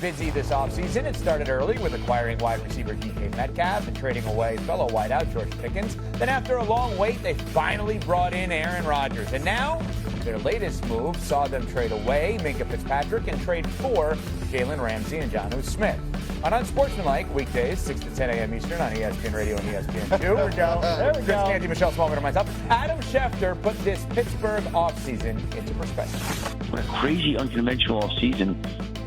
busy this offseason. It started early with acquiring wide receiver DK Metcalf and trading away fellow wideout George Pickens. Then after a long wait, they finally brought in Aaron Rodgers. And now their latest move saw them trade away Minkah Fitzpatrick and trade for Jalen Ramsey and Jonnu Smith. On Unsportsmanlike, weekdays, 6 to 10 a.m. Eastern on ESPN Radio and ESPN 2. There we go. There we go. Canty, Michelle Smallman, and myself. Adam Schefter put this Pittsburgh offseason into perspective. What a crazy, unconventional offseason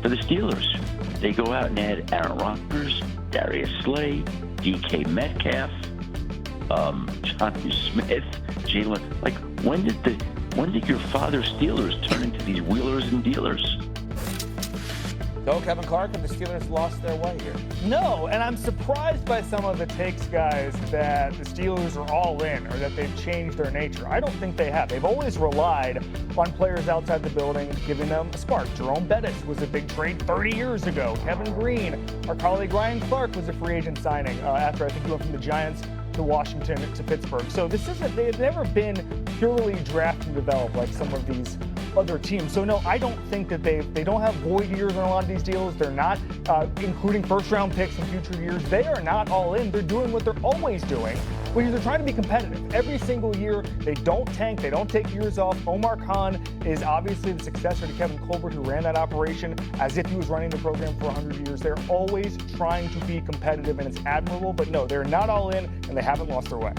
for the Steelers. They go out and add Aaron Rodgers, Darius Slay, DK Metcalf, Jonnu Smith, Jalen. Like, when did your father's Steelers turn into these wheelers and dealers? So, Kevin Clark and the Steelers lost their way here. No, and I'm surprised by some of the takes, guys, that the Steelers are all in or that they've changed their nature. I don't think they have. They've always relied on players outside the building, giving them a spark. Jerome Bettis was a big trade 30 years ago. Kevin Green, our colleague Ryan Clark was a free agent signing after I think he went from the Giants to Washington to Pittsburgh. So they've never been purely draft and develop like some of these other teams. So no, I don't think that they don't have void years on a lot of these deals. They're not including first round picks in future years. They are not all in. They're doing what they're always doing, which is they're trying to be competitive. Every single year, they don't tank, they don't take years off. Omar Khan is obviously the successor to Kevin Colbert, who ran that operation as if he was running the program for 100 years. They're always trying to be competitive, and it's admirable, but no, they're not all in, and they haven't lost their way.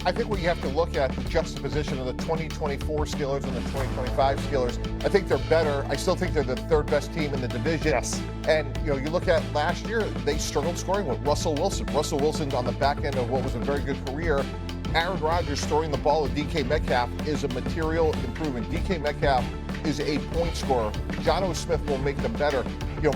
I think what you have to look at the juxtaposition of the 2024 Steelers and the 2025 Steelers. I think they're better. I still think they're the third best team in the division. Yes. And you look at last year, they struggled scoring with Russell Wilson. Russell Wilson's on the back end of what was a very good career. Aaron Rodgers storing the ball with DK Metcalf is a material improvement. DK Metcalf is a point scorer. Jonnu Smith will make them better.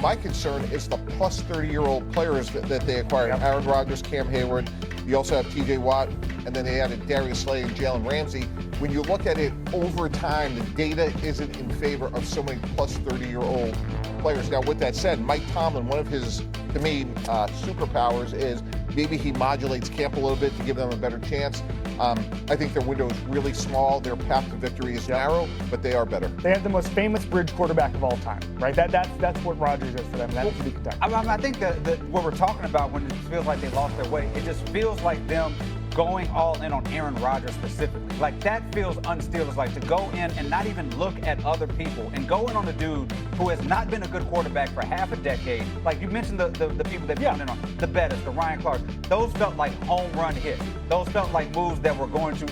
My concern is the plus 30-year-old players that they acquired. Yep. Aaron Rodgers, Cam Hayward. You also have TJ Watt, and then they added Darius Slay and Jalen Ramsey. When you look at it over time, the data isn't in favor of so many plus 30-year-old players. Now, with that said, Mike Tomlin, one of his, to me, superpowers is maybe he modulates camp a little bit to give them a better chance. I think their window is really small. Their path to victory is narrow, but they are better. They have the most famous bridge quarterback of all time, right? That's what Rodgers is for them. That to be conducted. I think that what we're talking about when it feels like they lost their way, it just feels like them going all in on Aaron Rodgers specifically. Like, that feels un-Steelers, like to go in and not even look at other people and go in on a dude who has not been a good quarterback for half a decade. Like you mentioned the people they've gone in on, the Bettis, the Ryan Clark. Those felt like home run hits. Those felt like moves that were going to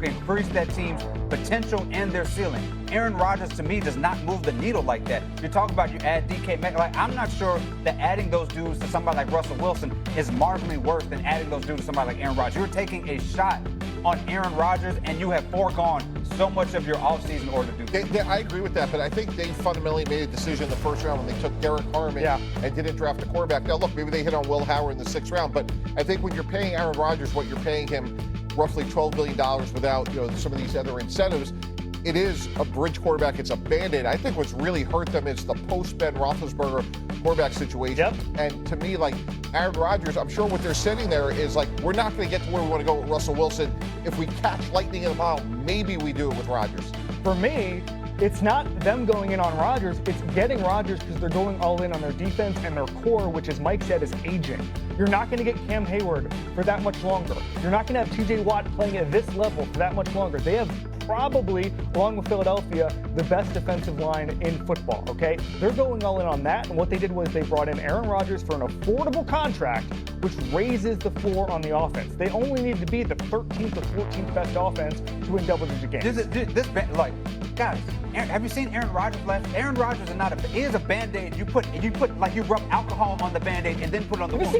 increase that team's potential and their ceiling. Aaron Rodgers, to me, does not move the needle like that. You talk about you add DK Metcalf. Like, I'm not sure that adding those dudes to somebody like Russell Wilson is marginally worse than adding those dudes to somebody like Aaron Rodgers. You're taking a shot on Aaron Rodgers, and you have foregone so much of your offseason in order to do that. I agree with that, but I think they fundamentally made a decision in the first round when they took Derek Harmon and didn't draft a quarterback. Now, look, maybe they hit on Will Howard in the 6th round, but I think when you're paying Aaron Rodgers what you're paying him, roughly $12 billion without some of these other incentives, it is a bridge quarterback. It's a Band-Aid. I think what's really hurt them is the post-Ben Roethlisberger quarterback situation. Yep. And to me, like Aaron Rodgers, I'm sure what they're sitting there is like, we're not going to get to where we want to go with Russell Wilson. If we catch lightning in a bottle, maybe we do it with Rodgers. For me, it's not them going in on Rodgers, it's getting Rodgers because they're going all in on their defense and their core, which, as Mike said, is aging. You're not going to get Cam Hayward for that much longer. You're not going to have TJ Watt playing at this level for that much longer. They have probably, along with Philadelphia, the best defensive line in football, okay? They're going all in on that, and what they did was they brought in Aaron Rodgers for an affordable contract, which raises the floor on the offense. They only need to be the 13th or 14th best offense to win double-digit games. Guys, have you seen Aaron Rodgers last? Aaron Rodgers is a Band-Aid. You rub alcohol on the Band-Aid and then put it on the wound.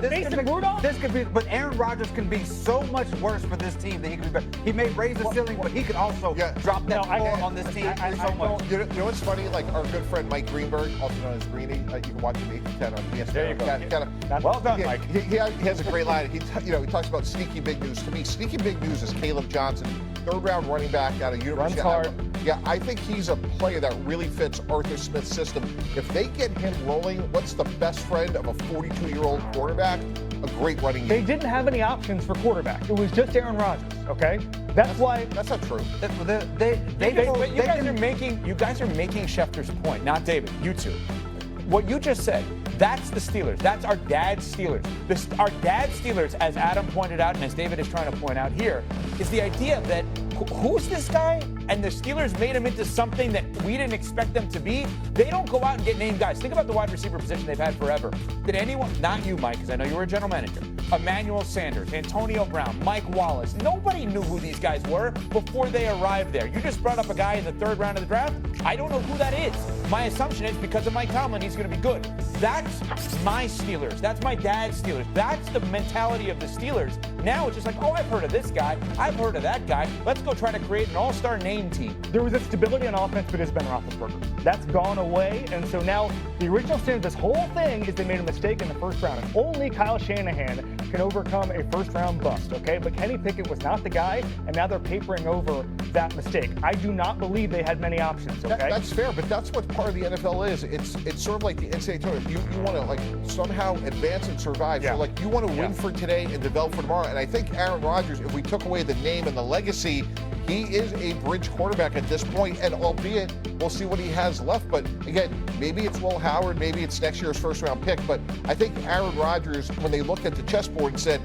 This could be, but Aaron Rodgers can be so much worse for this team than he could be better. He may raise the ceiling, but he could also drop that floor on this team so much. You know what's funny? Like our good friend Mike Greenberg, also known as Greeny, you can watch him 8 to 10 on ESPN. There you go. Well done, Mike. He has a great line. He talks about sneaky big news. To me, sneaky big news is Caleb Johnson, 3rd-round running back out of University of Iowa. Yeah, I think he's a player that really fits Arthur Smith's system. If they get him rolling, what's the best friend of a 42-year-old quarterback? A great running game. They didn't have any options for quarterback. It was just Aaron Rodgers, okay? That's why. That's not true. You guys are making Schefter's point, not David. You two. What you just said, That's the Steelers. That's our dad's Steelers. Our dad's Steelers, as Adam pointed out and as David is trying to point out here, is the idea that who's this guy? And the Steelers made him into something that we didn't expect them to be. They don't go out and get named guys. Think about the wide receiver position they've had forever. Did anyone, not you, Mike, because I know you were a general manager, Emmanuel Sanders, Antonio Brown, Mike Wallace, nobody knew who these guys were before they arrived there. You just brought up a guy in the 3rd round of the draft. I don't know who that is. My assumption is because of Mike Tomlin, he's going to be good. That's my Steelers. That's my dad's Steelers. That's the mentality of the Steelers. Now it's just like, oh, I've heard of this guy. I've heard of that guy. Let's go try to create an all-star name team. There was a stability on offense, but it's Ben Roethlisberger. That's gone away, and so now the original standard of this whole thing is they made a mistake in the 1st round, and only Kyle Shanahan can overcome a 1st-round bust, okay? But Kenny Pickett was not the guy, and now they're papering over that mistake. I do not believe they had many options, okay? That's fair, but that's what part of the NFL is. It's sort of like the NCAA tournament. You want to like somehow advance and survive. Yeah. So like you want to win for today and develop for tomorrow. And I think Aaron Rodgers, if we took away the name and the legacy, he is a bridge quarterback at this point, and albeit we'll see what he has left. But again, maybe it's Will Howard, maybe it's next year's 1st-round pick. But I think Aaron Rodgers, when they looked at the chessboard and said,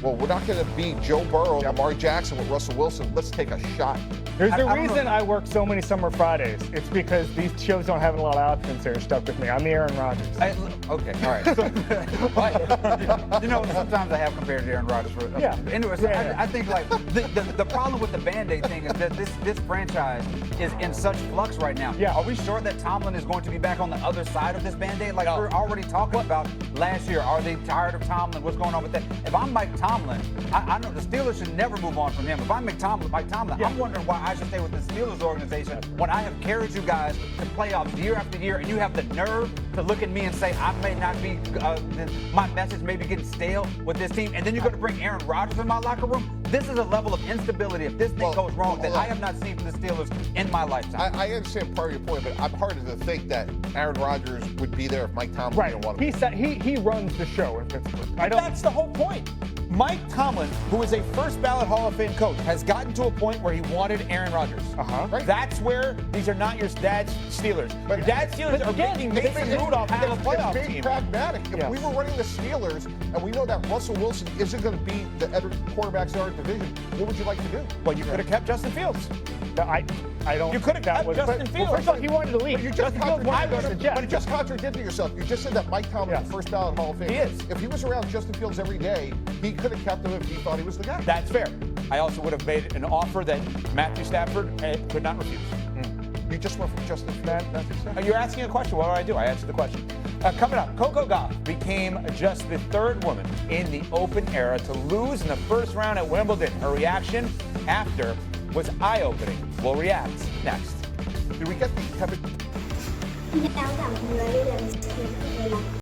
well, we're not going to beat Joe Burrow, Lamar Jackson with Russell Wilson. Let's take a shot. There's a reason I work so many summer Fridays. It's because these shows don't have a lot of options that are stuck with me. I'm the Aaron Rodgers. Okay, all right. You know, sometimes I have compared to Aaron Rodgers. Anyways, I think like the problem with the Band-Aid thing is that this franchise is in such flux right now. Yeah. Are we sure that Tomlin is going to be back on the other side of this Band-Aid? Like we're already talking about last year. Are they tired of Tomlin? What's going on with that? If I'm Mike Tomlin, I know the Steelers should never move on from him. If I'm Mike Tomlin, I'm wondering why I should stay with the Steelers organization when I have carried you guys to playoffs year after year, and you have the nerve to look at me and say I may not be, my message may be getting stale with this team, and then you're going to bring Aaron Rodgers in my locker room? This is a level of instability if this thing goes wrong that I have not seen from the Steelers in my lifetime. I understand part of your point, but I'm harder to think that Aaron Rodgers would be there if Mike Tomlin didn't want him. He runs the show in Pittsburgh. That's the whole point. Mike Tomlin, who is a 1st ballot Hall of Fame coach, has gotten to a point where he wanted Aaron Rodgers. Right. That's where these are not your dad's Steelers. But your dad's Steelers are making Mason Rudolph into a playoff team. Pragmatic. If we were running the Steelers and we know that Russell Wilson isn't going to be the quarterbacks in our division, what would you like to do? Well, you could have kept Justin Fields. I don't. You could have kept Justin Fields. Well, first of all, he wanted to leave. You just But you just contradicted yourself. You just said that Mike Tomlin is the 1st ballot Hall of Fame. He is. If he was around Justin Fields every day, he could have kept him if he thought he was the guy. That's fair. I also would have made an offer that Matthew Stafford could not refuse. You just went from Justin Fields. You're asking a question. What do I do? I answer the question. Coming up, Coco Gauff became just the 3rd woman in the Open era to lose in the 1st round at Wimbledon. Her reaction after was eye-opening. We'll react next. Did we get the Kevin?